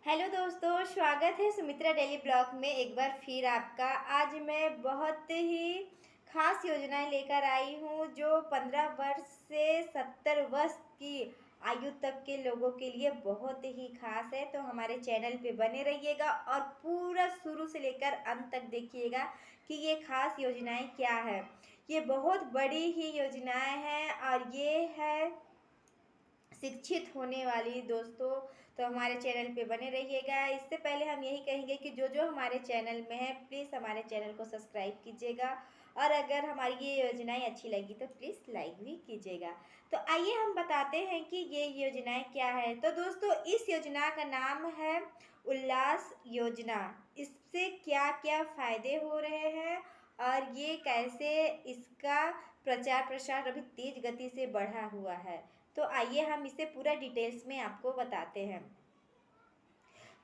Hello दोस्तों, स्वागत है सुमित्रा डेली ब्लॉग में एक बार फिर आपका। आज मैं बहुत ही खास योजनाएं लेकर आई हूँ जो 15 वर्ष से 70 वर्ष की आयु तक के लोगों के लिए बहुत ही खास है। तो हमारे चैनल पे बने रहिएगा और पूरा शुरू से लेकर अंत तक देखिएगा कि ये खास योजनाएं क्या है। ये बहुत बड़ी ही योजनाएं हैं और ये है शिक्षित होने वाली दोस्तों। तो हमारे चैनल पे बने रहिएगा। इससे पहले हम यही कहेंगे कि जो जो हमारे चैनल में है प्लीज़ हमारे चैनल को सब्सक्राइब कीजिएगा और अगर हमारी ये योजनाएं अच्छी लगी तो प्लीज़ लाइक भी कीजिएगा। तो आइए हम बताते हैं कि ये योजनाएं क्या है। तो दोस्तों, इस योजना का नाम है उल्लास योजना। इससे क्या क्या फ़ायदे हो रहे हैं और ये कैसे इसका प्रचार प्रसार अभी तेज गति से बढ़ा हुआ है। तो आइए हम इसे पूरा डिटेल्स में आपको बताते हैं।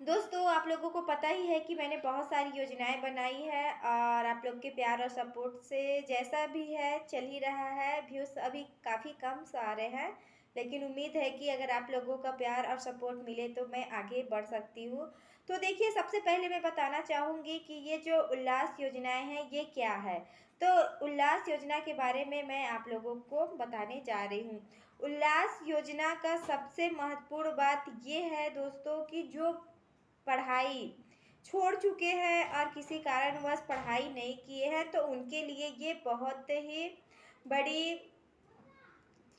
दोस्तों, आप लोगों को पता ही है कि मैंने बहुत सारी योजनाएं बनाई है और आप लोग के प्यार और सपोर्ट से जैसा भी है चल ही रहा है। व्यूज़ अभी काफ़ी कम आ रहे हैं, लेकिन उम्मीद है कि अगर आप लोगों का प्यार और सपोर्ट मिले तो मैं आगे बढ़ सकती हूँ। तो देखिए, सबसे पहले मैं बताना चाहूँगी कि ये जो उल्लास योजनाएं हैं ये क्या है। तो उल्लास योजना के बारे में मैं आप लोगों को बताने जा रही हूँ। उल्लास योजना का सबसे महत्वपूर्ण बात ये है दोस्तों कि जो पढ़ाई छोड़ चुके हैं और किसी कारणवश पढ़ाई नहीं किए हैं तो उनके लिए ये बहुत ही बड़ी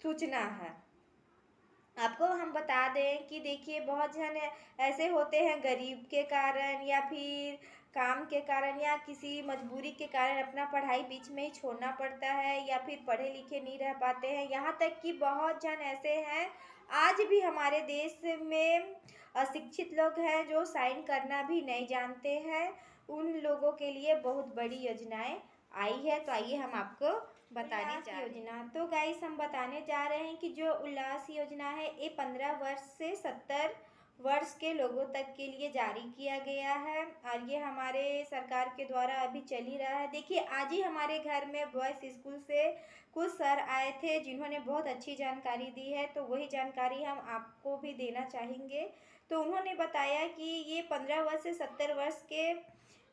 सूचना है। आपको हम बता दें कि देखिए, बहुत जन ऐसे होते हैं गरीब के कारण या फिर काम के कारण या किसी मजबूरी के कारण अपना पढ़ाई बीच में ही छोड़ना पड़ता है या फिर पढ़े लिखे नहीं रह पाते हैं। यहाँ तक कि बहुत जन ऐसे हैं आज भी हमारे देश में अशिक्षित लोग हैं जो साइन करना भी नहीं जानते हैं। उन लोगों के लिए बहुत बड़ी योजनाएं आई है। तो आइए हम आपको बताने जा रहे हैं योजना। तो गाइस, हम बताने जा रहे हैं कि जो उल्लास योजना है ये 15 वर्ष से 70 वर्ष के लोगों तक के लिए जारी किया गया है और ये हमारे सरकार के द्वारा अभी चल ही रहा है। देखिए, आज ही हमारे घर में बॉयज़ स्कूल से कुछ सर आए थे जिन्होंने बहुत अच्छी जानकारी दी है, तो वही जानकारी हम आपको भी देना चाहेंगे। तो उन्होंने बताया कि ये 15 वर्ष से 70 वर्ष के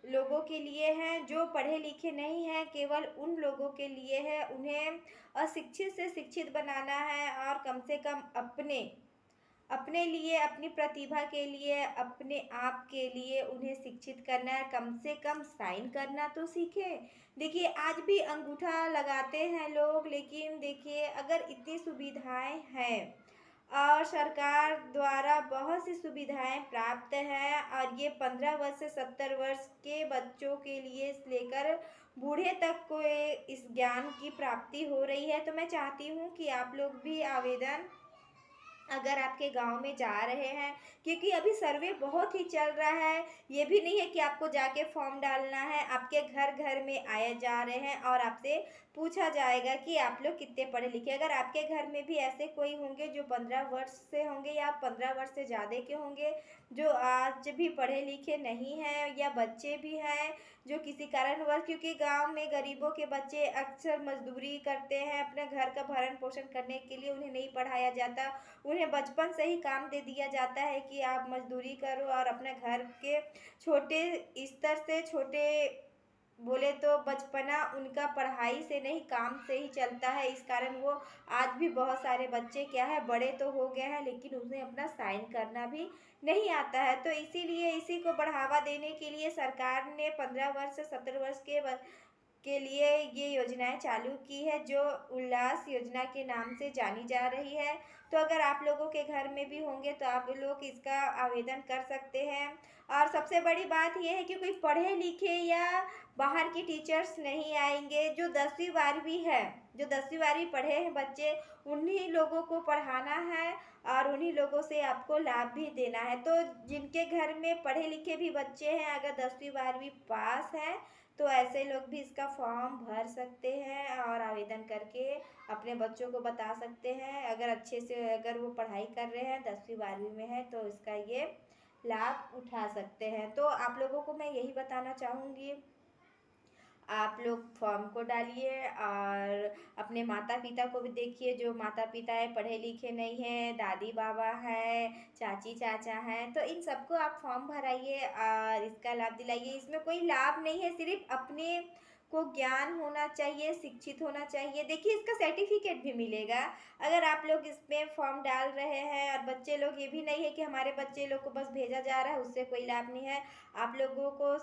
लोगों के लिए हैं जो पढ़े लिखे नहीं हैं, केवल उन लोगों के लिए है। उन्हें अशिक्षित से शिक्षित बनाना है और कम से कम अपने अपने लिए, अपनी प्रतिभा के लिए, अपने आप के लिए उन्हें शिक्षित करना है। कम से कम साइन करना तो सीखें। देखिए, आज भी अंगूठा लगाते हैं लोग, लेकिन देखिए अगर इतनी सुविधाएं हैं और सरकार द्वारा बहुत सी सुविधाएं प्राप्त हैं और ये 15 वर्ष से 70 वर्ष के बच्चों के लिए लेकर बूढ़े तक को इस ज्ञान की प्राप्ति हो रही है। तो मैं चाहती हूँ कि आप लोग भी आवेदन अगर आपके गांव में जा रहे हैं, क्योंकि अभी सर्वे बहुत ही चल रहा है। ये भी नहीं है कि आपको जाके फॉर्म डालना है, आपके घर घर में आए जा रहे हैं और आपसे पूछा जाएगा कि आप लोग कितने पढ़े लिखे। अगर आपके घर में भी ऐसे कोई होंगे जो 15 वर्ष से होंगे या 15 वर्ष से ज़्यादा के होंगे जो आज भी पढ़े लिखे नहीं हैं, या बच्चे भी हैं जो किसी कारणवश, क्योंकि गांव में गरीबों के बच्चे अक्सर मजदूरी करते हैं अपने घर का भरण पोषण करने के लिए, उन्हें नहीं पढ़ाया जाता। उन्हें बचपन से ही काम दे दिया जाता है कि आप मजदूरी करो और अपने घर के छोटे स्तर से, छोटे बोले तो बचपना उनका पढ़ाई से नहीं काम से ही चलता है। इस कारण वो आज भी बहुत सारे बच्चे क्या है, बड़े तो हो गए हैं लेकिन उन्हें अपना साइन करना भी नहीं आता है। तो इसीलिए इसी को बढ़ावा देने के लिए सरकार ने 15 वर्ष से 70 वर्ष के लिए ये योजनाएं चालू की है जो उल्लास योजना के नाम से जानी जा रही है। तो अगर आप लोगों के घर में भी होंगे तो आप लोग इसका आवेदन कर सकते हैं। और सबसे बड़ी बात यह है कि कोई पढ़े लिखे या बाहर के टीचर्स नहीं आएंगे। जो 10वीं 12वीं है, जो 10वीं 12वीं पढ़े हैं बच्चे, उन्हीं लोगों को पढ़ाना है और उन्हीं लोगों से आपको लाभ भी देना है। तो जिनके घर में पढ़े लिखे भी बच्चे हैं, अगर 10वीं 12वीं पास हैं, तो ऐसे लोग भी इसका फॉर्म भर सकते हैं और आवेदन करके अपने बच्चों को बता सकते हैं। अगर अच्छे से अगर वो पढ़ाई कर रहे हैं, 10वीं 12वीं में है, तो इसका ये लाभ उठा सकते हैं। तो आप लोगों को मैं यही बताना चाहूँगी। आप लोग फॉर्म को डालिए और अपने माता पिता को भी देखिए, जो माता पिता है पढ़े लिखे नहीं हैं, दादी बाबा है, चाची चाचा हैं, तो इन सबको आप फॉर्म भराइए और इसका लाभ दिलाइए। इसमें कोई लाभ नहीं है, सिर्फ अपने को ज्ञान होना चाहिए, शिक्षित होना चाहिए। देखिए इसका सर्टिफिकेट भी मिलेगा अगर आप लोग इसमें फॉर्म डाल रहे हैं। और बच्चे लोग, ये भी नहीं है कि हमारे बच्चे लोग को बस भेजा जा रहा है, उससे कोई लाभ नहीं है। आप लोगों को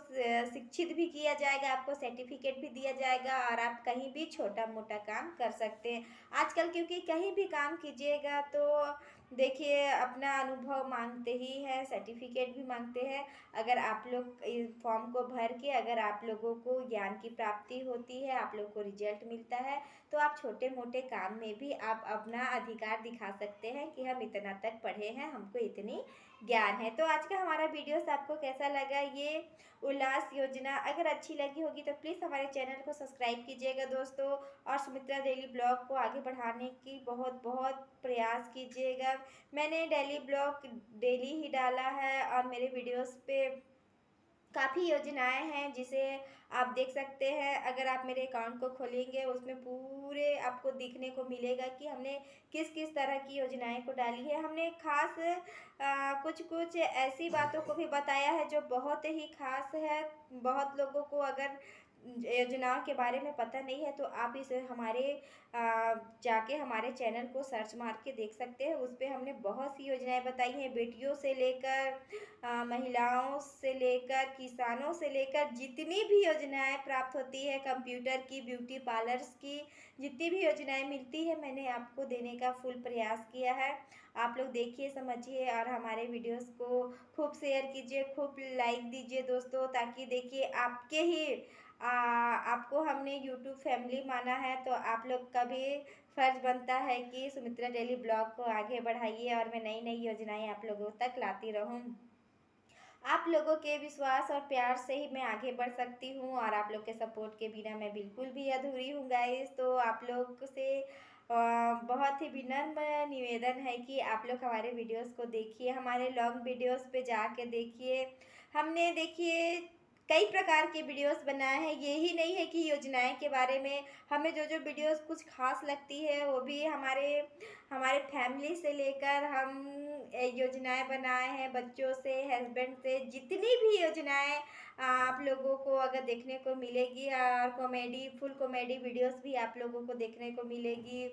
शिक्षित भी किया जाएगा, आपको सर्टिफिकेट भी दिया जाएगा और आप कहीं भी छोटा मोटा काम कर सकते हैं आजकल, क्योंकि कहीं भी काम कीजिएगा तो देखिए अपना अनुभव मांगते ही है, सर्टिफिकेट भी मांगते हैं। अगर आप लोग इस फॉर्म को भर के अगर आप लोगों को ज्ञान की प्राप्ति होती है, आप लोग को रिजल्ट मिलता है, तो आप छोटे मोटे काम में भी आप अपना अधिकार दिखा सकते हैं कि हम इतना तक पढ़े हैं, हमको इतनी ज्ञान है। तो आज का हमारा वीडियोस आपको कैसा लगा, ये उल्लास योजना अगर अच्छी लगी होगी तो प्लीज़ हमारे चैनल को सब्सक्राइब कीजिएगा दोस्तों, और सुमित्रा डेली ब्लॉग को आगे बढ़ाने की बहुत बहुत प्रयास कीजिएगा। मैंने डेली ब्लॉग डेली ही डाला है और मेरे वीडियोस पे काफ़ी योजनाएं हैं जिसे आप देख सकते हैं। अगर आप मेरे अकाउंट को खोलेंगे उसमें पूरे आपको दिखने को मिलेगा कि हमने किस किस तरह की योजनाएं को डाली है। हमने खास कुछ कुछ ऐसी बातों को भी बताया है जो बहुत ही खास है। बहुत लोगों को अगर योजनाओं के बारे में पता नहीं है तो आप इसे हमारे जाके हमारे चैनल को सर्च मार के देख सकते हैं। उस पर हमने बहुत सी योजनाएं बताई हैं, बेटियों से लेकर महिलाओं से लेकर किसानों से लेकर जितनी भी योजनाएं प्राप्त होती है, कंप्यूटर की, ब्यूटी पार्लर्स की, जितनी भी योजनाएं मिलती है मैंने आपको देने का फुल प्रयास किया है। आप लोग देखिए, समझिए और हमारे वीडियोस को खूब शेयर कीजिए, खूब लाइक दीजिए दोस्तों, ताकि देखिए आपके ही आपको हमने यूट्यूब फैमिली माना है, तो आप लोग का भी फर्ज बनता है कि सुमित्रा डेली ब्लॉग को आगे बढ़ाइए और मैं नई नई योजनाएं आप लोगों तक लाती रहूं। आप लोगों के विश्वास और प्यार से ही मैं आगे बढ़ सकती हूँ और आप लोग के सपोर्ट के बिना मैं बिल्कुल भी अधूरी हूँ गाइस। तो आप लोग से बहुत ही विनम्र निवेदन है कि आप लोग हमारे वीडियोस को देखिए, हमारे लॉन्ग वीडियोस पे जाके देखिए। हमने देखिए कई प्रकार के वीडियोस बनाए हैं, ये ही नहीं है कि योजनाएं के बारे में। हमें जो जो वीडियोस कुछ खास लगती है वो भी हमारे हमारे फैमिली से लेकर हम योजनाएं बनाए हैं, बच्चों से, हस्बैंड से, जितनी भी योजनाएं आप लोगों को अगर देखने को मिलेगी। और कॉमेडी, फुल कॉमेडी वीडियोस भी आप लोगों को देखने को मिलेगी।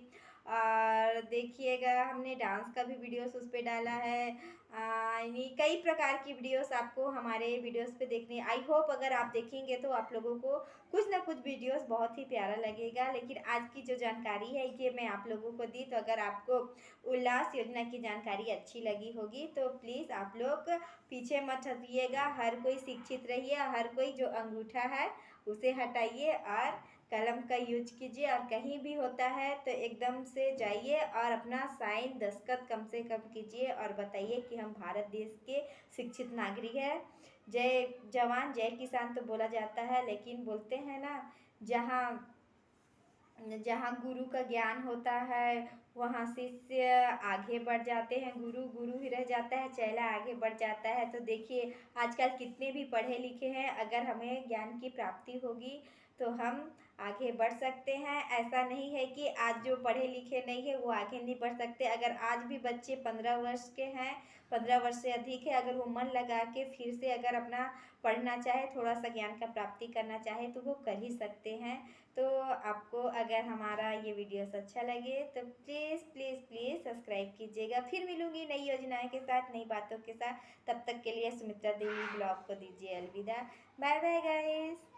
और देखिएगा हमने डांस का भी वीडियोस उस पर डाला है। यानी कई प्रकार की वीडियोस आपको हमारे वीडियोस पे देखने, आई होप अगर आप देखेंगे तो आप लोगों को कुछ ना कुछ वीडियोस बहुत ही प्यारा लगेगा। लेकिन आज की जो जानकारी है ये मैं आप लोगों को दी, तो अगर आपको उल्लास योजना की जानकारी अच्छी लगी होगी तो प्लीज़ आप लोग पीछे मत हटिएगा। हर कोई शिक्षित रहिए, हर कोई जो अंगूठा है उसे हटाइए और कलम का यूज कीजिए। और कहीं भी होता है तो एकदम से जाइए और अपना साइन दस्तखत कम से कम कीजिए और बताइए कि हम भारत देश के शिक्षित नागरिक हैं। जय जवान जय किसान तो बोला जाता है, लेकिन बोलते हैं ना, जहाँ जहाँ गुरु का ज्ञान होता है वहाँ शिष्य आगे बढ़ जाते हैं, गुरु गुरु ही रह जाता है, चेला आगे बढ़ जाता है। तो देखिए आजकल कितने भी पढ़े लिखे हैं, अगर हमें ज्ञान की प्राप्ति होगी तो हम आगे बढ़ सकते हैं। ऐसा नहीं है कि आज जो पढ़े लिखे नहीं है वो आगे नहीं बढ़ सकते। अगर आज भी बच्चे 15 वर्ष के हैं, 15 वर्ष से अधिक है, अगर वो मन लगा के फिर से अगर अपना पढ़ना चाहे, थोड़ा सा ज्ञान का प्राप्ति करना चाहे तो वो कर ही सकते हैं। तो आपको अगर हमारा ये वीडियोस अच्छा लगे तो प्लीज़ प्लीज़ प्लीज़ सब्सक्राइब कीजिएगा। फिर मिलूंगी नई योजनाएं के साथ, नई बातों के साथ। तब तक के लिए सुमित्रा देवी ब्लॉग को दीजिए अलविदा। Bye bye guys.